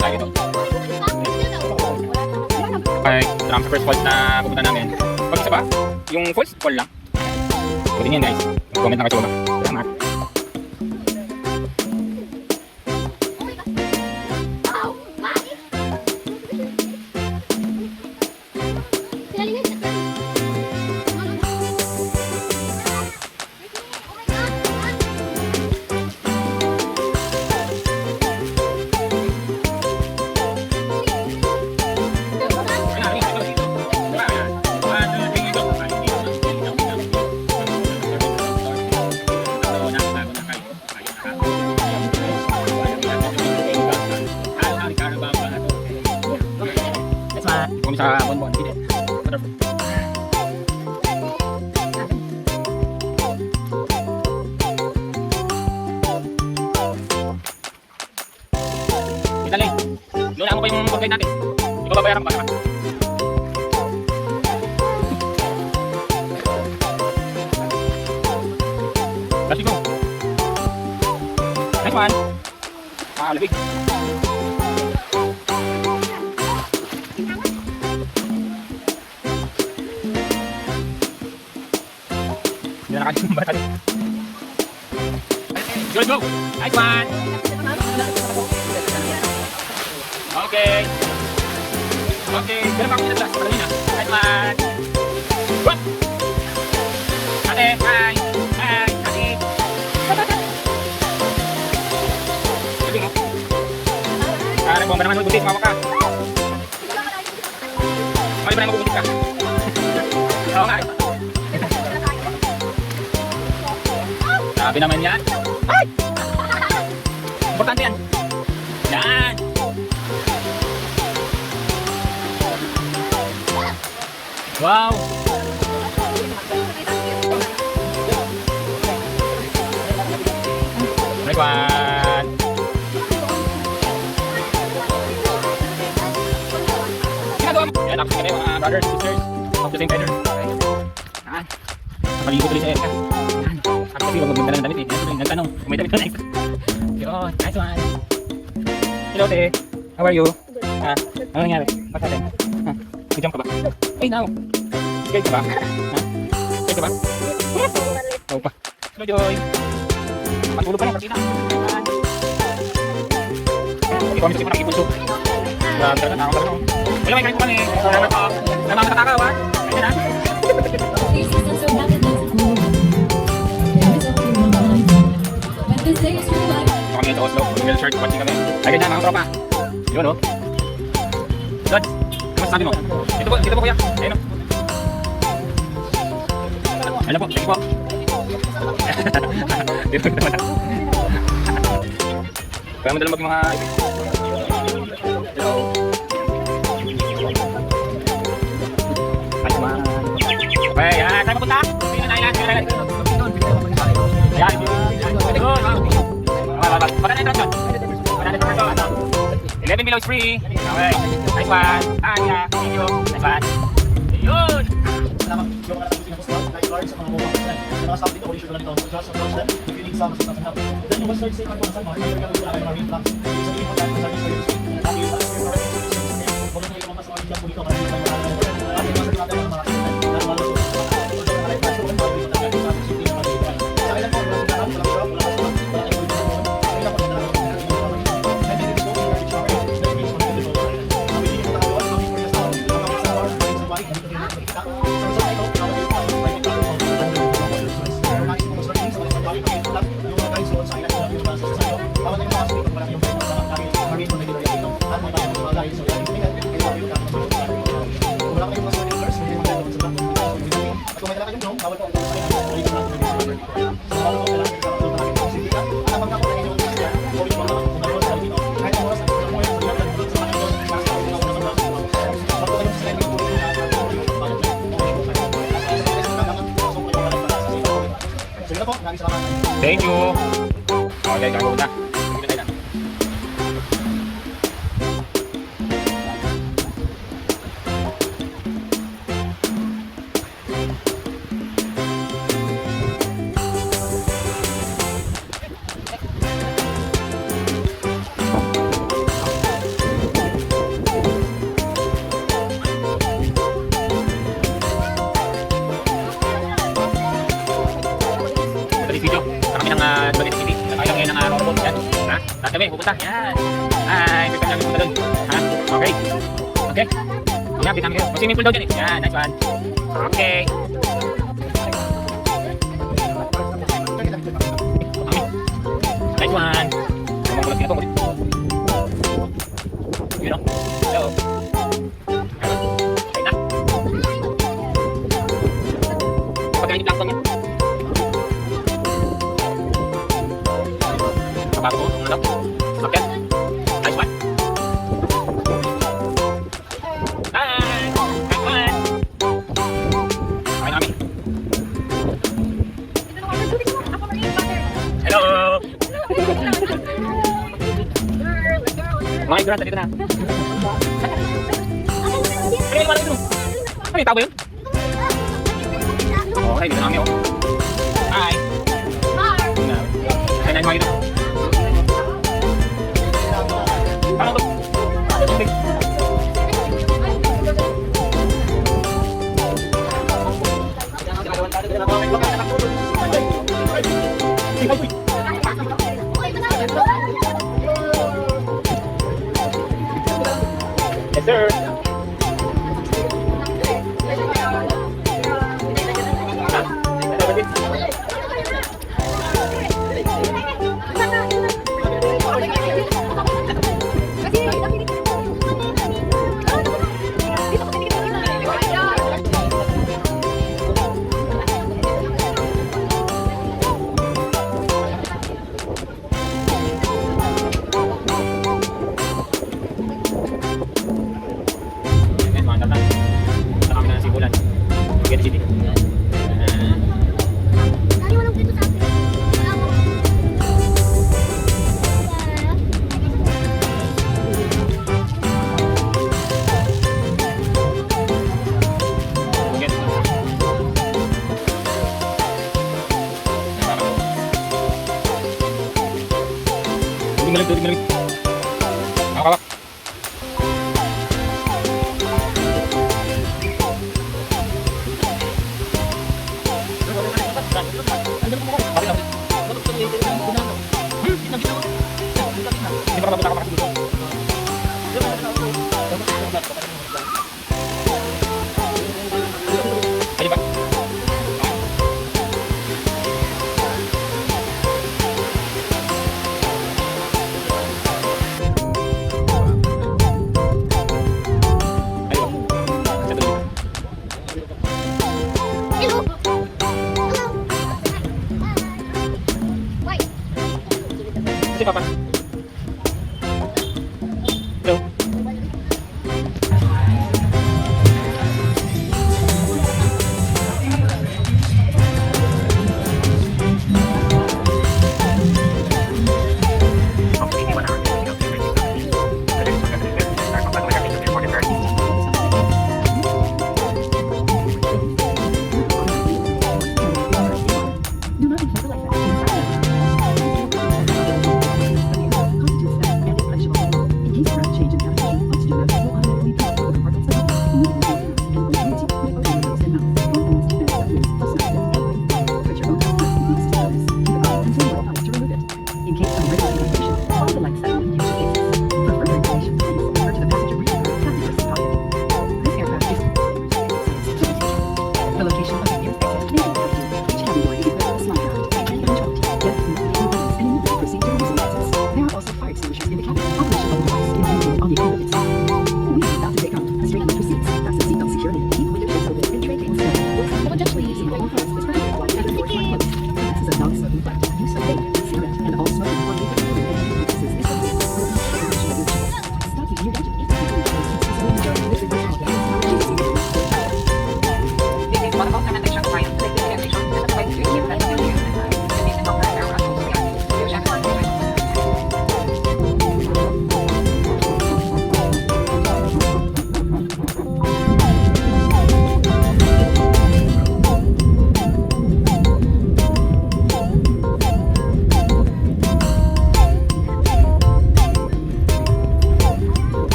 tayo dito. Okay, sa first falls na pupunta namin. Pag isa ba? Yung falls, fall lang. Pwede nyo guys. Comment na kayo sa baba. Salamat. Kung sa bonbon, hindi. Dali. Luna mo pa yung pagkain natin. Ikaw babayaran pa naman. Let's go. Next one. Labig. Hindi na nakalimutan ba tayo? Go, go! Nice one! Okay. Okay, ganun pa ako nila. Nice one! What? Ate, hi! Hi! Ate! Sabi mo? Parang bomba naman magbuntis, mawa ka. Mali ba na magbuntis ka? Oo nga. Sabi naman yan. Ay! Importante yan. Yan! Wow! Next one! Ginagawa mo! Yan, tapos kami mga brothers, sisters of the same feather. Yan. Nakaligo tuloy sa Erika. Yan. Sabi kasi huwag magbunta ng damit eh. Yan tuloy, nagtanong kung may damit na next. Yun, nice one! Hello, te. How are you? Ano nangyari? Bakit natin? Nag-jump ka ba? Ay, now! Scared ka ba? Scared ka ba? Oo pa. Hello, Joy! Matulog pa na, pagkita. Ikaw ang isip mo nakikipulso. Grabe talaga, nakakaroon. Wala may kain ko man eh. Salamat po. Salamat sa katakaw ha. Kaya na. Ito kami sa Oslo. Google search, watching kami. Ay, ganyan mga tropa. Yun o. Good. Ano sabi mo? Dito po kuya. Ayun o. Ayun po. Thank you po. Dito naman. Kaya madala mag mga... Hello. Ay, naman. Okay, yan. Saan mapunta? Sino na ilan? Ayan. Pwede ko. Baka na entrance yun. Baka na entrance yun. 11 below is free. Okay. Nice one. Yeah. Thank you. Nice one. Yun. Salamat. Yung mga natin sa nice cards sa mga mobile. Nakasama dito, issue ko lang ito. Just approach them. If you need some assistance and help. Then you will start saying ako sa mga mayroon ka lang ay marine trucks. So yung mga natin sa service. Lagi yung mga correct services. Kung ano yung mga sa mga dito dito kasi sa mga ating mga natin ng mga na wala sa Thank you. Okay, gagawin na. isa. Yan. Ay, may kanya punta doon. Ha? Okay. Okay. Yan, pinami kayo. May swimming pool daw dyan eh. Yan, nice one. Okay. Nice one. Ang mga kulot ito. Yun o. Hello. Okay na. Pagkainit lang yan. Kapago ko. Ano? Okay. Nice one. Nice. Nice one. Okay na kami. Hello. Mga ignorant, dito na. Ano yung naman ito? Ano yung tao ba yun? Okay, dito na kami oh. Hi. Hi. Ay, mga ito. Parang ito. Okay. Yes, sir. Ayan, mga tatang. Punta kami na Sibulan. Quezon City. Tuloy malamig.